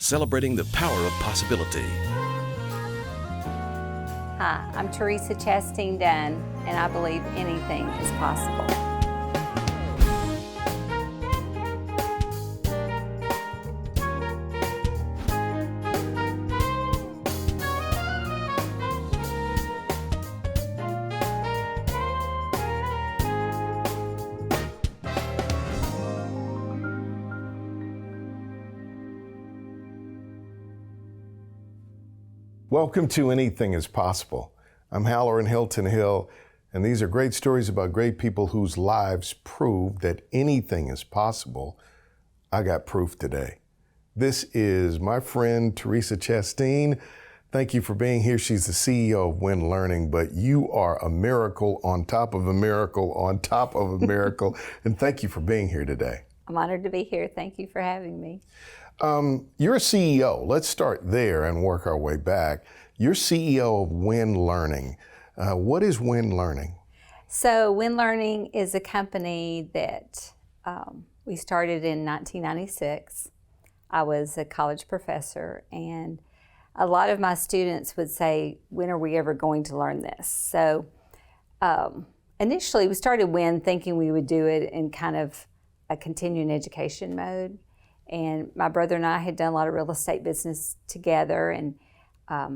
celebrating the power of possibility. Hi, I'm Teresa Chasteen Dunn, and I believe anything is possible. Welcome to Anything is Possible. I'm Halloran Hilton Hill, and these are great stories about great people whose lives prove that anything is possible. I got proof today. This is my friend, Teresa Chasteen. Thank you for being here. She's the CEO of Win Learning, but you are a miracle on top of a miracle on top of a miracle, and thank you for being here today. I'm honored to be here. Thank you for having me. You're a CEO. Let's start there and work our way back. You're CEO of Win Learning. What is Win Learning? So Win Learning is a company that we started in 1996. I was a college professor, and a lot of my students would say, when are we ever going to learn this? So initially we started Win thinking we would do it in kind of a continuing education mode. And my brother and I had done a lot of real estate business together, and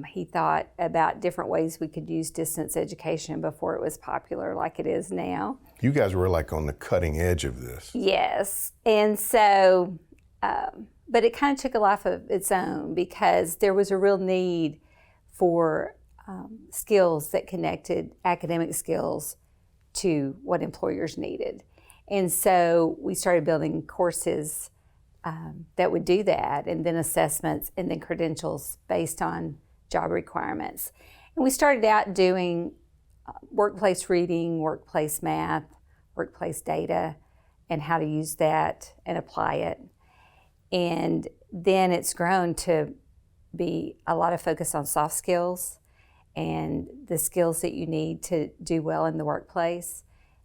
he thought about different ways we could use distance education before it was popular like it is now. You guys were like on the cutting edge of this. Yes. And so, but it kind of took a life of its own because there was a real need for skills that connected academic skills to what employers needed. And so we started building courses that would do that, and then assessments, and then credentials based on job requirements. And we started out doing workplace reading, workplace math, workplace data, and how to use that and apply it. And then it's grown to be a lot of focus on soft skills and the skills that you need to do well in the workplace.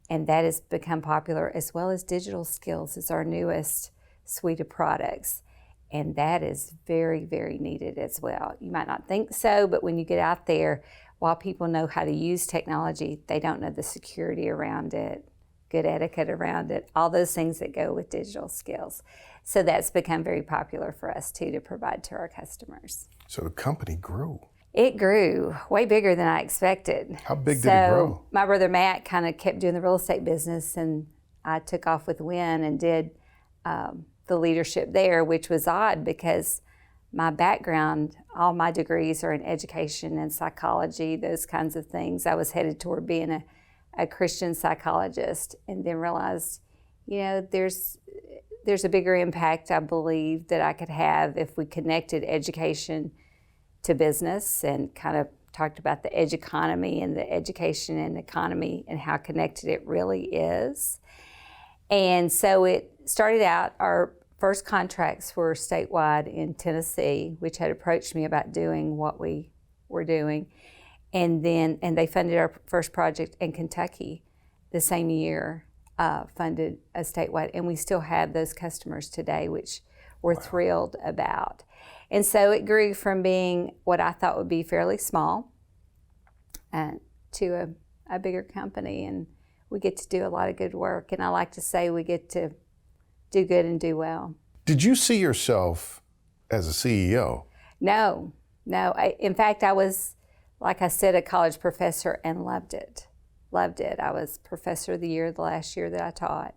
And that has become popular, as well as digital skills is our newest suite of products, and that is very, very needed as well. You might not think so, but when you get out there, while people know how to use technology, they don't know the security around it, good etiquette around it, all those things that go with digital skills. So that's become very popular for us too to provide to our customers. So the company grew. It grew way bigger than I expected. How big did it grow? My brother Matt kind of kept doing the real estate business, and I took off with Win and did the leadership there, which was odd because my background, all my degrees are in education and psychology, those kinds of things. I was headed toward being a Christian psychologist, and then realized, you know, there's a bigger impact, I believe, that I could have if we connected education to business and kind of talked about the edge economy and the education and economy and how connected it really is. And so it started out, our first contracts were statewide in Tennessee, which had approached me about doing what we were doing. And they funded our first project in Kentucky the same year, funded a statewide. And we still have those customers today, which we're thrilled about. And so it grew from being what I thought would be fairly small to a bigger company. And we get to do a lot of good work, and I like to say we get to do good and do well. Did you see yourself as a CEO? No. In fact, I was, like I said, a college professor and loved it. I was professor of the year the last year that I taught,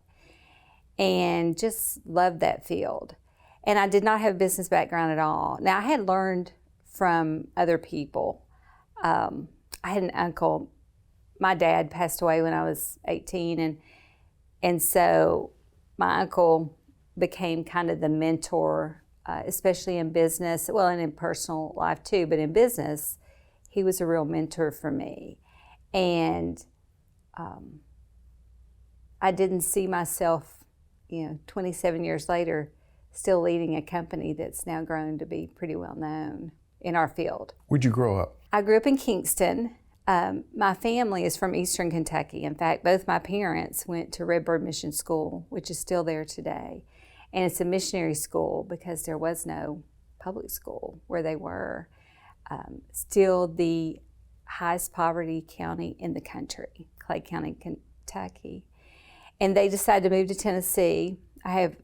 and just loved that field. And I did not have a business background at all. Now, I had learned from other people. I had an uncle. My dad passed away when I was 18, and so my uncle became kind of the mentor, especially in business, well, and in personal life too, but in business, he was a real mentor for me. And I didn't see myself, 27 years later, still leading a company that's now grown to be pretty well known in our field. Where'd you grow up? I grew up in Kingston. My family is from Eastern Kentucky. In fact, both my parents went to Redbird Mission School, which is still there today. And it's a missionary school because there was no public school where they were. Still the highest poverty county in the country, Clay County, Kentucky. And they decided to move to Tennessee. I have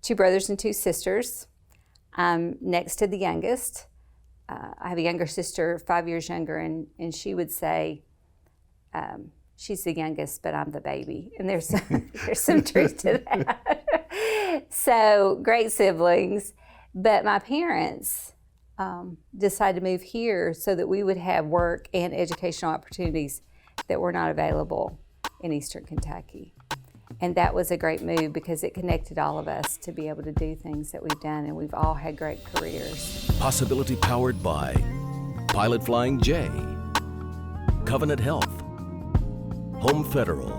2 brothers and 2 sisters. I'm next to the youngest. I have a younger sister, 5 years younger, and she would say, she's the youngest, but I'm the baby. And there's some truth to that. So great siblings. But my parents decided to move here so that we would have work and educational opportunities that were not available in Eastern Kentucky. And that was a great move because it connected all of us to be able to do things that we've done, and we've all had great careers. Possibility powered by Pilot Flying J, Covenant Health, Home Federal,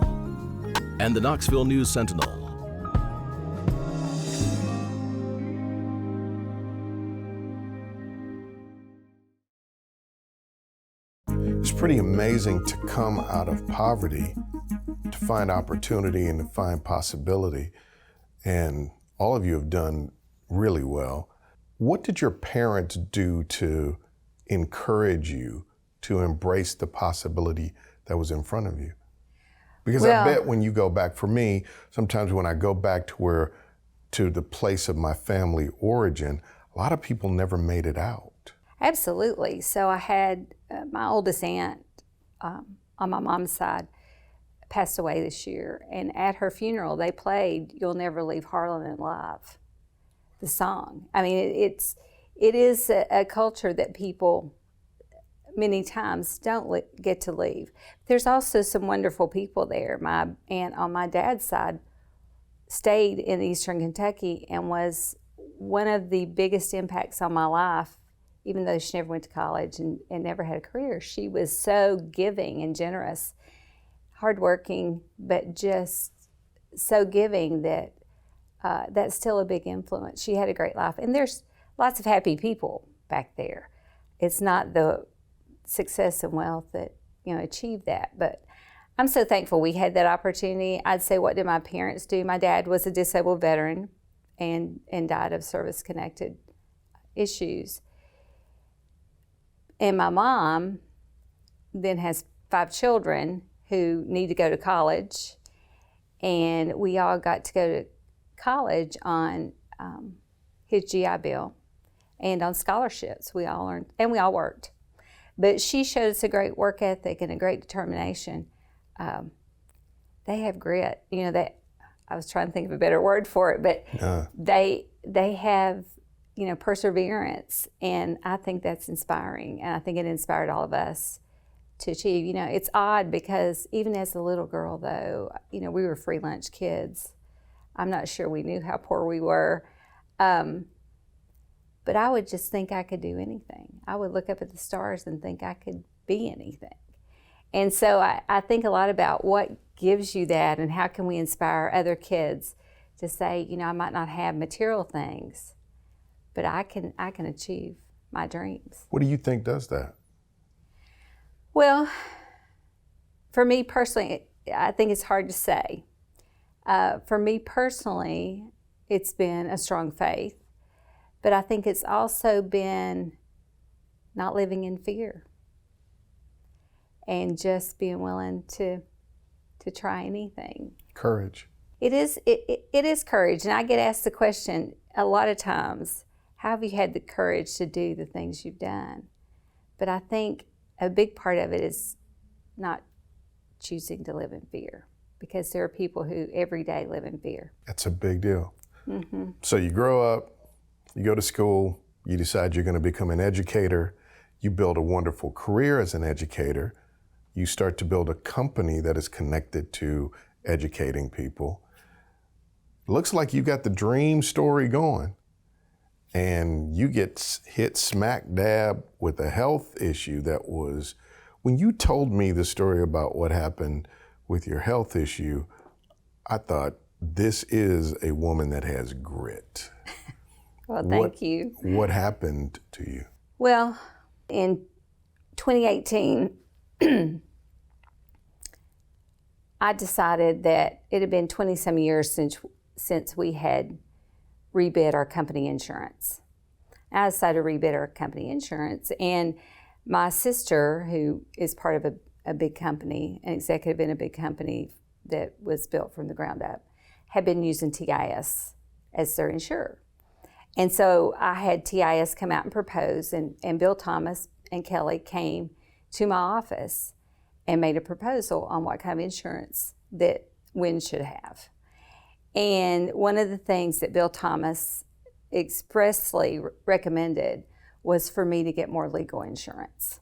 and the Knoxville News Sentinel. It's pretty amazing to come out of poverty, to find opportunity and to find possibility. And all of you have done really well. What did your parents do to encourage you to embrace the possibility that was in front of you? Because I bet when you go back, for me, sometimes when I go back to the place of my family origin, a lot of people never made it out. Absolutely. So I had my oldest aunt on my mom's side passed away this year, and at her funeral they played "You'll Never Leave Harlan Alive," the song. I mean, it is a culture that people many times don't get to leave. There's also some wonderful people there. My aunt on my dad's side stayed in Eastern Kentucky and was one of the biggest impacts on my life, even though she never went to college and never had a career. She was so giving and generous, hardworking, but just so giving that that's still a big influence. She had a great life. And there's lots of happy people back there. It's not the success and wealth that achieved that, but I'm so thankful we had that opportunity. I'd say, what did my parents do? My dad was a disabled veteran and died of service-connected issues. And my mom then has 5 children who need to go to college, and we all got to go to college on his GI Bill and on scholarships. We all earned, and we all worked. But she showed us a great work ethic and a great determination. They have grit. I was trying to think of a better word for it, but they have perseverance, and I think that's inspiring, and I think it inspired all of us to achieve. It's odd because even as a little girl, though, we were free lunch kids. I'm not sure we knew how poor we were. But I would just think I could do anything. I would look up at the stars and think I could be anything. And so I think a lot about what gives you that and how can we inspire other kids to say, I might not have material things, but I can achieve my dreams. What do you think does that? Well, for me personally, I think it's hard to say. For me personally, it's been a strong faith. But I think it's also been not living in fear and just being willing to try anything. Courage. It is courage. And I get asked the question a lot of times, how have you had the courage to do the things you've done? But I think a big part of it is not choosing to live in fear, because there are people who every day live in fear. That's a big deal. Mm-hmm. So you grow up, you go to school, you decide you're going to become an educator, you build a wonderful career as an educator, you start to build a company that is connected to educating people. Looks like you got the dream story going, and you get hit smack dab with a health issue that was, when you told me the story about what happened with your health issue, I thought, this is a woman that has grit. Well, thank you. What happened to you? Well, in 2018, I decided that it had been 20-some years since we had rebid our company insurance. And I decided to rebid our company insurance. And my sister, who is part of a big company, an executive in a big company that was built from the ground up, had been using TIS as their insurer. And so I had TIS come out and propose, and Bill Thomas and Kelly came to my office and made a proposal on what kind of insurance that Wynn should have. And one of the things that Bill Thomas expressly recommended was for me to get more legal insurance.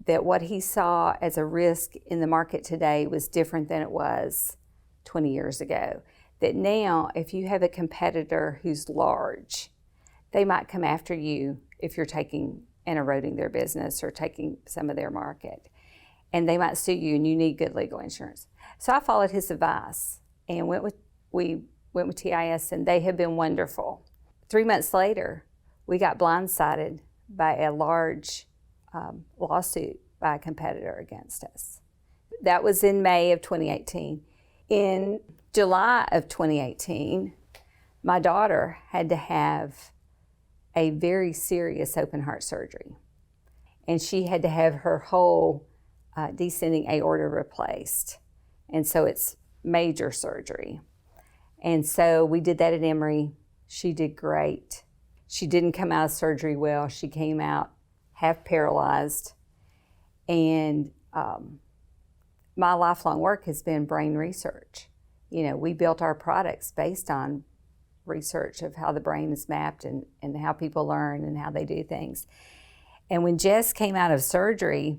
That what he saw as a risk in the market today was different than it was 20 years ago. That now, if you have a competitor who's large, they might come after you if you're taking and eroding their business or taking some of their market. And they might sue you, and you need good legal insurance. So I followed his advice and we went with TIS, and they have been wonderful. 3 months later, we got blindsided by a large lawsuit by a competitor against us. That was in May of 2018. In July of 2018, my daughter had to have a very serious open heart surgery. And she had to have her whole descending aorta replaced. And so it's major surgery. And so we did that at Emory. She did great. She didn't come out of surgery well. She came out half paralyzed. And my lifelong work has been brain research. You know, we built our products based on research of how the brain is mapped and how people learn and how they do things. And when Jess came out of surgery,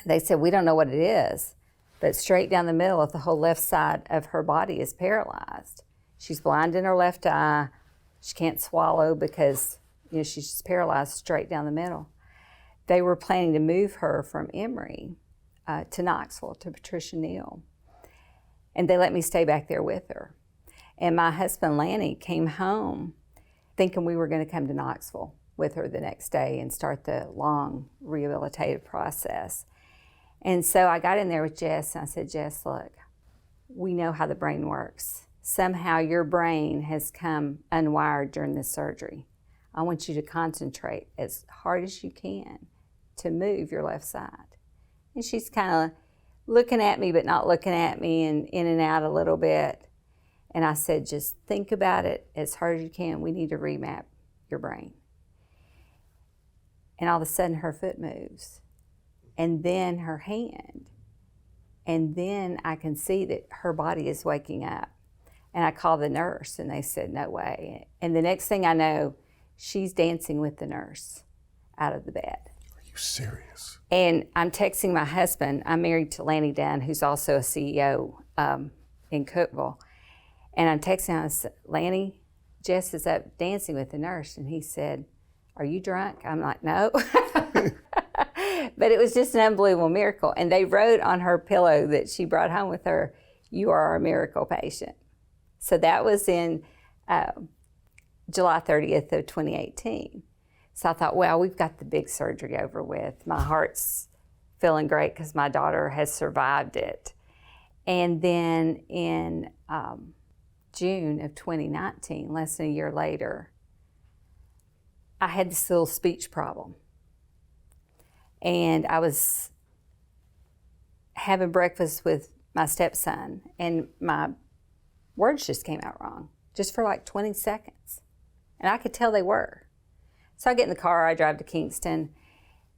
they said, we don't know what it is, but straight down the middle of the whole left side of her body is paralyzed. She's blind in her left eye. She can't swallow because, you know, she's just paralyzed straight down the middle. They were planning to move her from Emory to Knoxville, to Patricia Neal. And they let me stay back there with her. And my husband, Lanny, came home thinking we were going to come to Knoxville with her the next day and start the long rehabilitative process. And so I got in there with Jess and I said, Jess, look, we know how the brain works. Somehow your brain has come unwired during this surgery. I want you to concentrate as hard as you can to move your left side. And she's kind of looking at me, but not looking at me, and in and out a little bit. And I said, just think about it as hard as you can. We need to remap your brain. And all of a sudden her foot moves, and then her hand. And then I can see that her body is waking up. And I called the nurse and they said, no way. And the next thing I know, she's dancing with the nurse out of the bed. Are you serious? And I'm texting my husband. I'm married to Lanny Dunn, who's also a CEO in Cookeville. And I'm texting him, I said, Lanny, Jess is up dancing with the nurse. And he said, are you drunk? I'm like, no. But it was just an unbelievable miracle. And they wrote on her pillow that she brought home with her, you are a miracle patient. So that was in July 30th of 2018. So I thought, well, we've got the big surgery over with. My heart's feeling great because my daughter has survived it. And then in June of 2019, less than a year later, I had this little speech problem. And I was having breakfast with my stepson, and my words just came out wrong, just for like 20 seconds. And I could tell they were. So I get in the car, I drive to Kingston,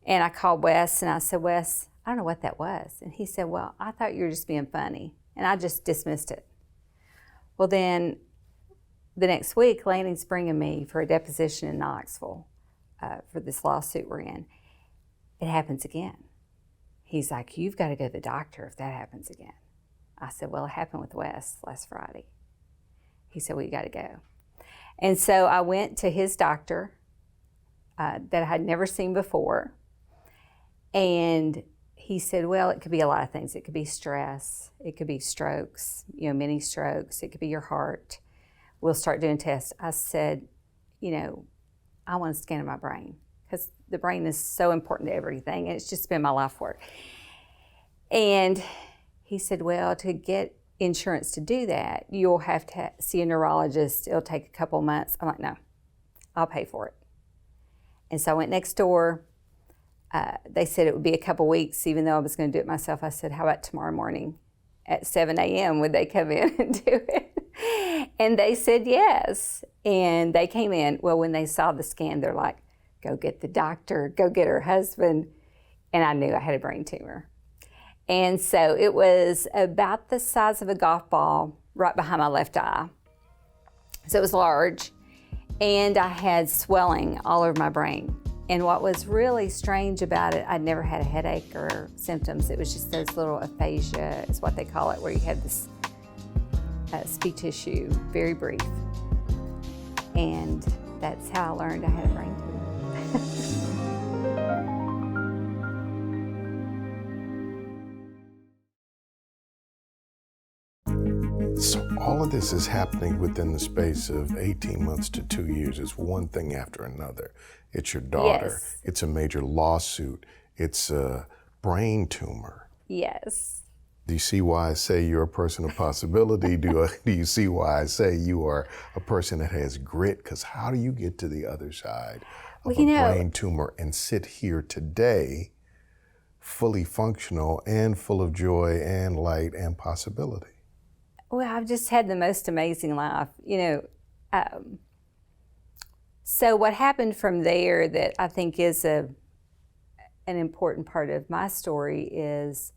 and I called Wes, and I said, Wes, I don't know what that was. And he said, well, I thought you were just being funny. And I just dismissed it. Well, then the next week, Lanny's bringing me for a deposition in Knoxville for this lawsuit we're in. It happens again. He's like, you've got to go to the doctor if that happens again. I said, well, it happened with Wes last Friday. He said, well, you got to go. And so I went to his doctor that I had never seen before. And he said, well, it could be a lot of things. It could be stress. It could be strokes, mini strokes. It could be your heart. We'll start doing tests. I said, I want a scan of my brain because the brain is so important to everything. And it's just been my life work. And he said, well, to get insurance to do that, you'll have to see a neurologist. It'll take a couple months. I'm like, no, I'll pay for it. And so I went next door. They said it would be a couple weeks, even though I was going to do it myself. I said, how about tomorrow morning at 7 a.m. would they come in and do it? And they said yes. And they came in. Well, when they saw the scan, they're like, go get the doctor, go get her husband. And I knew I had a brain tumor. And so it was about the size of a golf ball right behind my left eye. So it was large. And I had swelling all over my brain. And what was really strange about it, I'd never had a headache or symptoms. It was just those little aphasia, is what they call it, where you have this speech issue, very brief. And that's how I learned I had a brain tumor. So all of this is happening within the space of 18 months to 2 years. It's one thing after another. It's your daughter. Yes. It's a major lawsuit. It's a brain tumor. Yes. Do you see why I say you're a person of possibility? Do you see why I say you are a person that has grit? Because how do you get to the other side of a brain tumor and sit here today fully functional and full of joy and light and possibility? Well, I've just had the most amazing life, So what happened from there that I think is an important part of my story is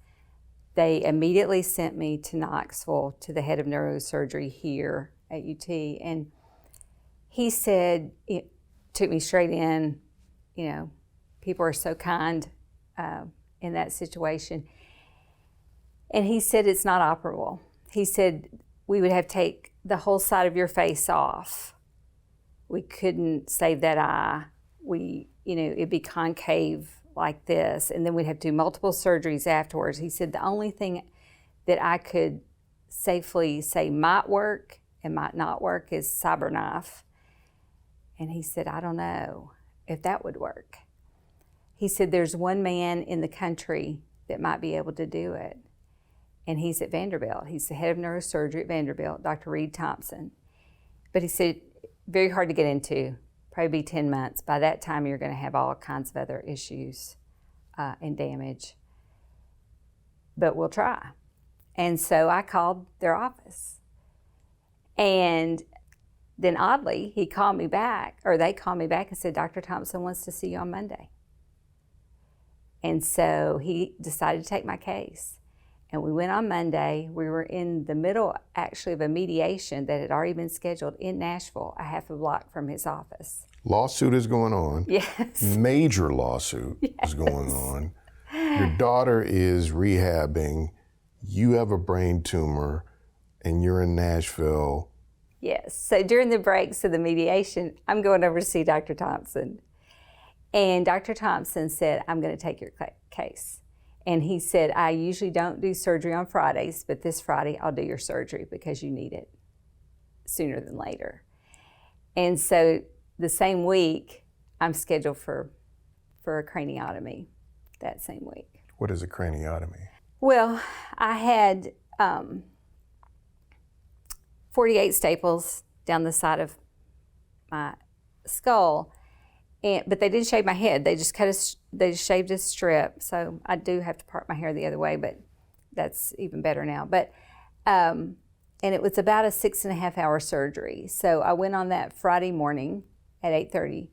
they immediately sent me to Knoxville to the head of neurosurgery here at UT. And he said, it took me straight in, people are so kind in that situation. And he said, it's not operable. He said, we would have to take the whole side of your face off. We couldn't save that eye. It'd be concave like this, and then we'd have to do multiple surgeries afterwards. He said the only thing that I could safely say might work and might not work is CyberKnife. And he said, I don't know if that would work. He said, there's one man in the country that might be able to do it, and he's at Vanderbilt. He's the head of neurosurgery at Vanderbilt, Dr. Reed Thompson. But he said, very hard to get into, probably be 10 months. By that time, you're going to have all kinds of other issues and damage. But we'll try. And so I called their office. And then oddly, he called me back, or they called me back and said, Dr. Thompson wants to see you on Monday. And so he decided to take my case. And we went on Monday. We were in the middle, actually, of a mediation that had already been scheduled in Nashville, a half a block from his office. Lawsuit is going on. Yes. Major lawsuit is going on. Your daughter is rehabbing. You have a brain tumor, and you're in Nashville. Yes. So during the breaks of the mediation, I'm going over to see Dr. Thompson. And Dr. Thompson said, I'm going to take your case. And he said, I usually don't do surgery on Fridays, but this Friday I'll do your surgery because you need it sooner than later. And so the same week, I'm scheduled for a craniotomy that same week. What is a craniotomy? Well, I had 48 staples down the side of my skull. But they didn't shave my head. They just shaved a strip. So I do have to part my hair the other way, but that's even better now. But and it was about a 6.5 hour surgery. So I went on that Friday morning at 8:30,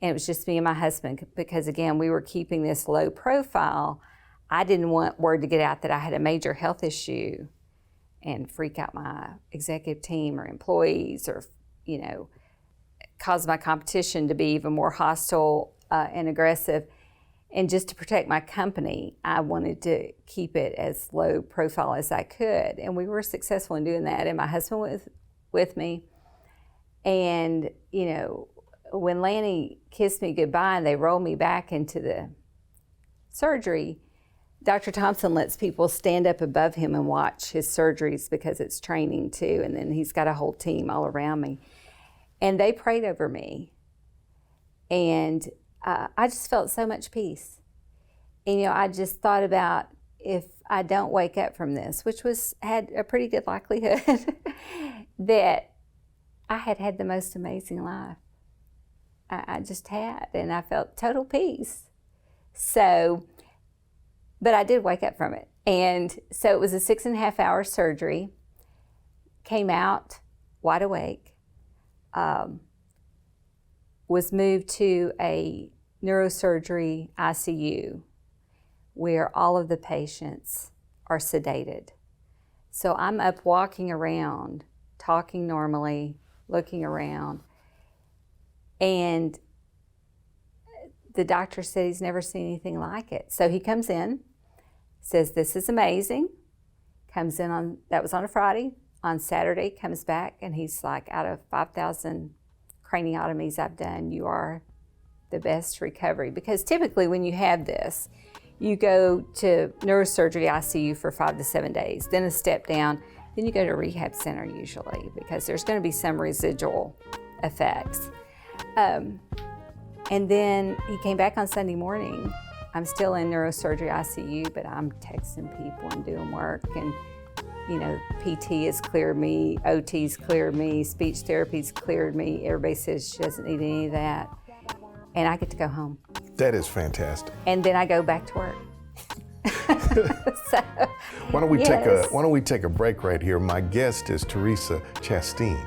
and it was just me and my husband because again we were keeping this low profile. I didn't want word to get out that I had a major health issue and freak out my executive team or employees or cause my competition to be even more hostile and aggressive. And just to protect my company, I wanted to keep it as low profile as I could. And we were successful in doing that. And my husband was with me. And, when Lanny kissed me goodbye and they rolled me back into the surgery, Dr. Thompson lets people stand up above him and watch his surgeries because it's training too. And then he's got a whole team all around me. And they prayed over me. And I just felt so much peace. And, I just thought about if I don't wake up from this, which had a pretty good likelihood, that I had the most amazing life. I just had, and I felt total peace. So, but I did wake up from it. And so it was a 6.5-hour surgery, came out wide awake, was moved to a neurosurgery ICU where all of the patients are sedated. So I'm up walking around, talking normally, looking around, and the doctor said he's never seen anything like it. So he comes in, says, "This is amazing." Comes in on, that was on a Friday. On Saturday, comes back, and he's like, "Out of 5,000 craniotomies I've done, you are the best recovery." Because typically when you have this, you go to neurosurgery ICU for 5 to 7 days, then a step down, then you go to a rehab center usually, because there's going to be some residual effects. And then he came back on Sunday morning. I'm still in neurosurgery ICU, but I'm texting people and doing work, and PT has cleared me, OT's cleared me, speech therapy's cleared me. Everybody says she doesn't need any of that. And I get to go home. That is fantastic. And then I go back to work. So, why don't we take a break right here? My guest is Teresa Chasteen.